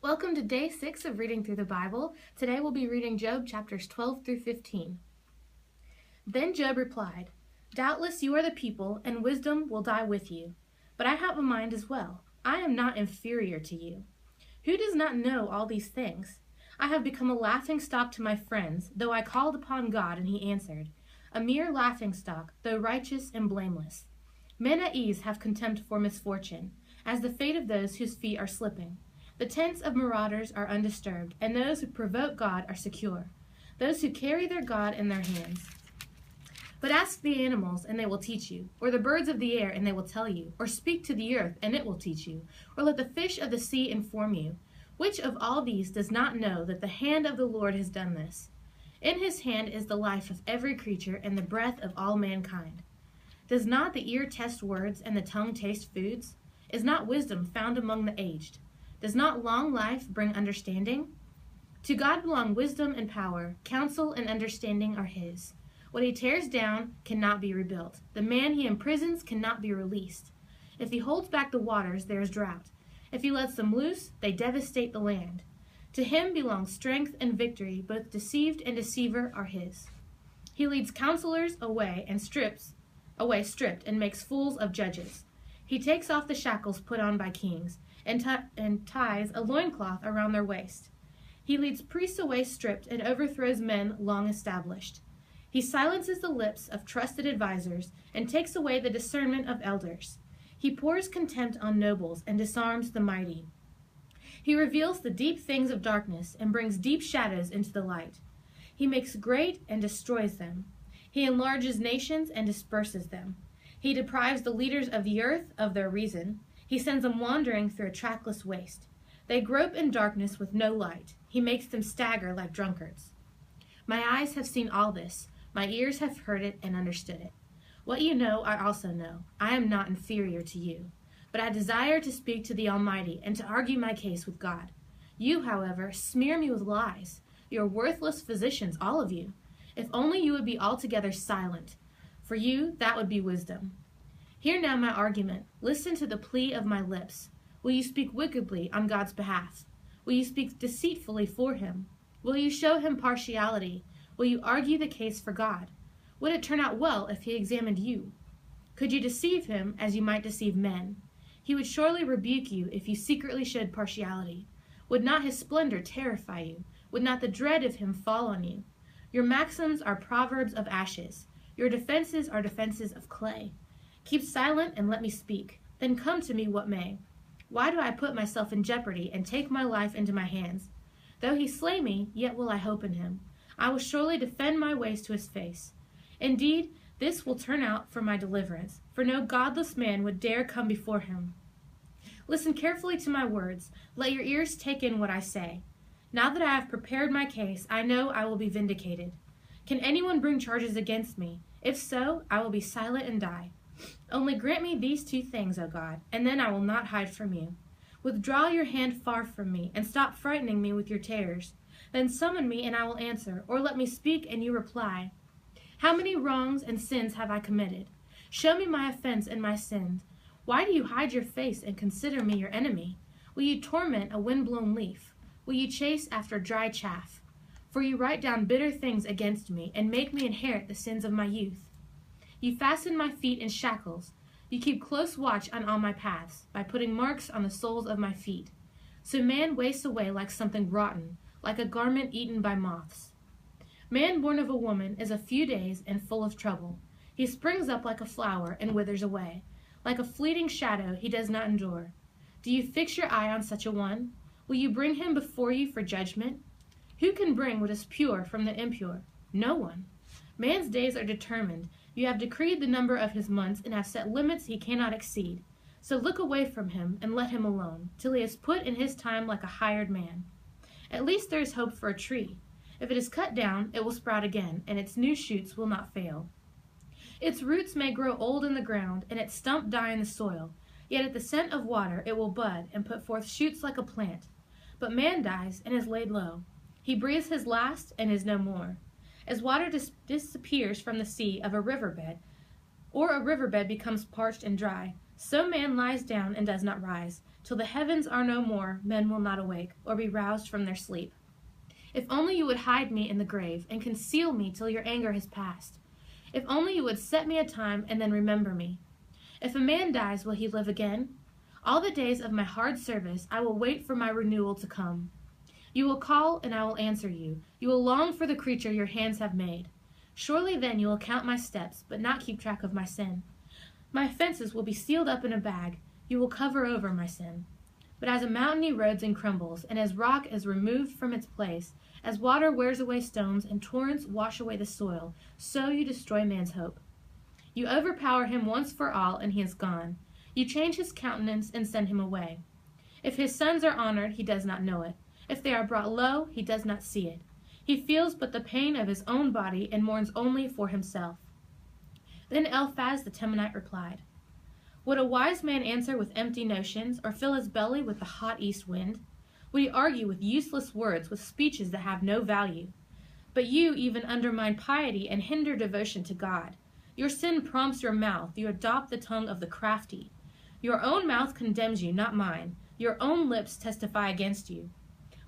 Welcome to day 6 of reading through the Bible. Today we'll be reading Job chapters 12 through 15. Then Job replied, "Doubtless you are the people, and wisdom will die with you. But I have a mind as well. I am not inferior to you. Who does not know all these things? I have become a laughingstock to my friends, though I called upon God and he answered. A mere laughingstock, though righteous and blameless. Men at ease have contempt for misfortune, as the fate of those whose feet are slipping. The tents of marauders are undisturbed, and those who provoke God are secure, those who carry their God in their hands. But ask the animals, and they will teach you, or the birds of the air, and they will tell you, or speak to the earth, and it will teach you, or let the fish of the sea inform you. Which of all these does not know that the hand of the Lord has done this? In his hand is the life of every creature, and the breath of all mankind. Does not the ear test words, and the tongue taste foods? Is not wisdom found among the aged? Does not long life bring understanding? To God belong wisdom and power, counsel and understanding are his. What he tears down cannot be rebuilt. The man he imprisons cannot be released. If he holds back the waters, there is drought. If he lets them loose, they devastate the land. To him belong strength and victory, both deceived and deceiver are his. He leads counselors away stripped, and makes fools of judges. He takes off the shackles put on by kings, and ties a loincloth around their waist. He leads priests away stripped and overthrows men long established. He silences the lips of trusted advisers and takes away the discernment of elders. He pours contempt on nobles and disarms the mighty. He reveals the deep things of darkness and brings deep shadows into the light. He makes great and destroys them. He enlarges nations and disperses them. He deprives the leaders of the earth of their reason. He sends them wandering through a trackless waste. They grope in darkness with no light. He makes them stagger like drunkards. My eyes have seen all this. My ears have heard it and understood it. What you know, I also know. I am not inferior to you. But I desire to speak to the Almighty and to argue my case with God. You, however, smear me with lies. You are worthless physicians, all of you. If only you would be altogether silent. For you, that would be wisdom. Hear now my argument. Listen to the plea of my lips. Will you speak wickedly on God's behalf? Will you speak deceitfully for him? Will you show him partiality? Will you argue the case for God? Would it turn out well if he examined you? Could you deceive him as you might deceive men? He would surely rebuke you if you secretly showed partiality. Would not his splendor terrify you? Would not the dread of him fall on you? Your maxims are proverbs of ashes. Your defenses are defenses of clay. Keep silent and let me speak. Then come to me what may. Why do I put myself in jeopardy and take my life into my hands? Though he slay me, yet will I hope in him. I will surely defend my ways to his face. Indeed, this will turn out for my deliverance, for no godless man would dare come before him. Listen carefully to my words. Let your ears take in what I say. Now that I have prepared my case, I know I will be vindicated. Can anyone bring charges against me? If so, I will be silent and die. Only grant me these two things, O God, and then I will not hide from you. Withdraw your hand far from me, and stop frightening me with your terrors. Then summon me, and I will answer, or let me speak, and you reply. How many wrongs and sins have I committed? Show me my offense and my sins. Why do you hide your face and consider me your enemy? Will you torment a wind-blown leaf? Will you chase after dry chaff? For you write down bitter things against me, and make me inherit the sins of my youth. You fasten my feet in shackles. You keep close watch on all my paths, by putting marks on the soles of my feet. So man wastes away like something rotten, like a garment eaten by moths. Man born of a woman is a few days and full of trouble. He springs up like a flower and withers away. Like a fleeting shadow he does not endure. Do you fix your eye on such a one? Will you bring him before you for judgment? Who can bring what is pure from the impure? No one. Man's days are determined. You have decreed the number of his months and have set limits he cannot exceed. So look away from him and let him alone, till he is put in his time like a hired man. At least there is hope for a tree. If it is cut down, it will sprout again, and its new shoots will not fail. Its roots may grow old in the ground, and its stump die in the soil. Yet at the scent of water it will bud and put forth shoots like a plant. But man dies and is laid low. He breathes his last and is no more. As water disappears from the sea of a riverbed, or a riverbed becomes parched and dry, So man lies down and does not rise. Till the heavens are no more, men will not awake, or be roused from their sleep. If only you would hide me in the grave, and conceal me till your anger has passed. If only you would set me a time, and then remember me. If a man dies, will he live again? All the days of my hard service I will wait for my renewal to come. You will call, and I will answer you. You will long for the creature your hands have made. Surely then you will count my steps, but not keep track of my sin. My offenses will be sealed up in a bag. You will cover over my sin. But as a mountain erodes and crumbles, and as rock is removed from its place, as water wears away stones and torrents wash away the soil, so you destroy man's hope. You overpower him once for all, and he is gone. You change his countenance and send him away. If his sons are honored, he does not know it. If they are brought low, he does not see it. He feels but the pain of his own body and mourns only for himself. Then Eliphaz the Temanite replied, Would a wise man answer with empty notions, or fill his belly with the hot east wind? Would he argue with useless words, with speeches that have no value? But you even undermine piety and hinder devotion to God. Your sin prompts your mouth. You adopt the tongue of the crafty. Your own mouth condemns you, not mine. Your own lips testify against you.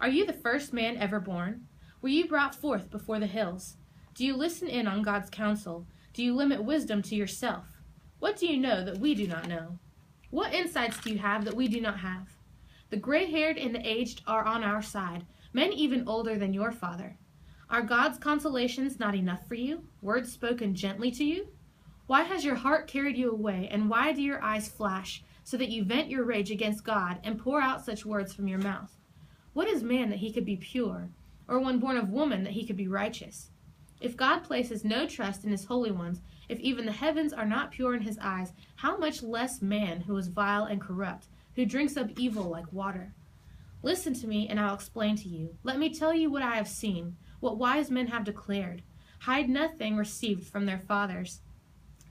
Are you the first man ever born? Were you brought forth before the hills? Do you listen in on God's counsel? Do you limit wisdom to yourself? What do you know that we do not know? What insights do you have that we do not have? The gray-haired and the aged are on our side, men even older than your father. Are God's consolations not enough for you, words spoken gently to you? Why has your heart carried you away, and why do your eyes flash, so that you vent your rage against God and pour out such words from your mouth? What is man that he could be pure, or one born of woman that he could be righteous? If God places no trust in his holy ones, if even the heavens are not pure in his eyes, how much less man who is vile and corrupt, who drinks up evil like water? Listen to me, and I'll explain to you. Let me tell you what I have seen, what wise men have declared. Hide nothing received from their fathers,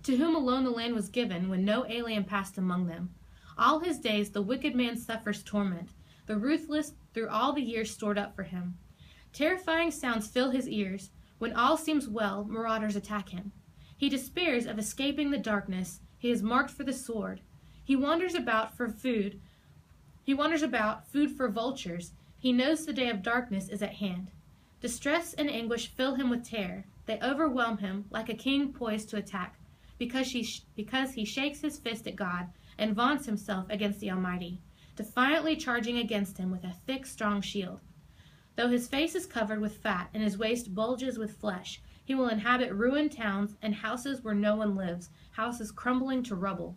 to whom alone the land was given, when no alien passed among them. All his days the wicked man suffers torment, the ruthless through all the years stored up for him. Terrifying sounds fill his ears. When all seems well, marauders attack him. He despairs of escaping the darkness. He is marked for the sword. He wanders about, food for vultures. He knows the day of darkness is at hand. Distress and anguish fill him with terror. They overwhelm him like a king poised to attack, because he shakes his fist at God and vaunts himself against the Almighty, defiantly charging against him with a thick, strong shield. Though his face is covered with fat and his waist bulges with flesh, he will inhabit ruined towns and houses where no one lives, houses crumbling to rubble.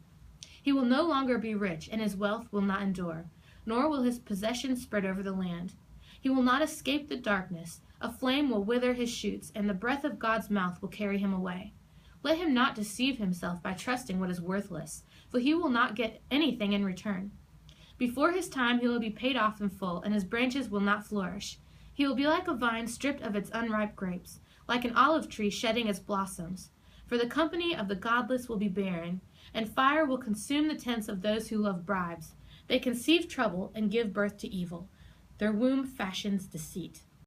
He will no longer be rich, and his wealth will not endure, nor will his possessions spread over the land. He will not escape the darkness. A flame will wither his shoots, and the breath of God's mouth will carry him away. Let him not deceive himself by trusting what is worthless, for he will not get anything in return. Before his time he will be paid off in full, and his branches will not flourish. He will be like a vine stripped of its unripe grapes, like an olive tree shedding its blossoms. For the company of the godless will be barren, and fire will consume the tents of those who love bribes. They conceive trouble and give birth to evil. Their womb fashions deceit.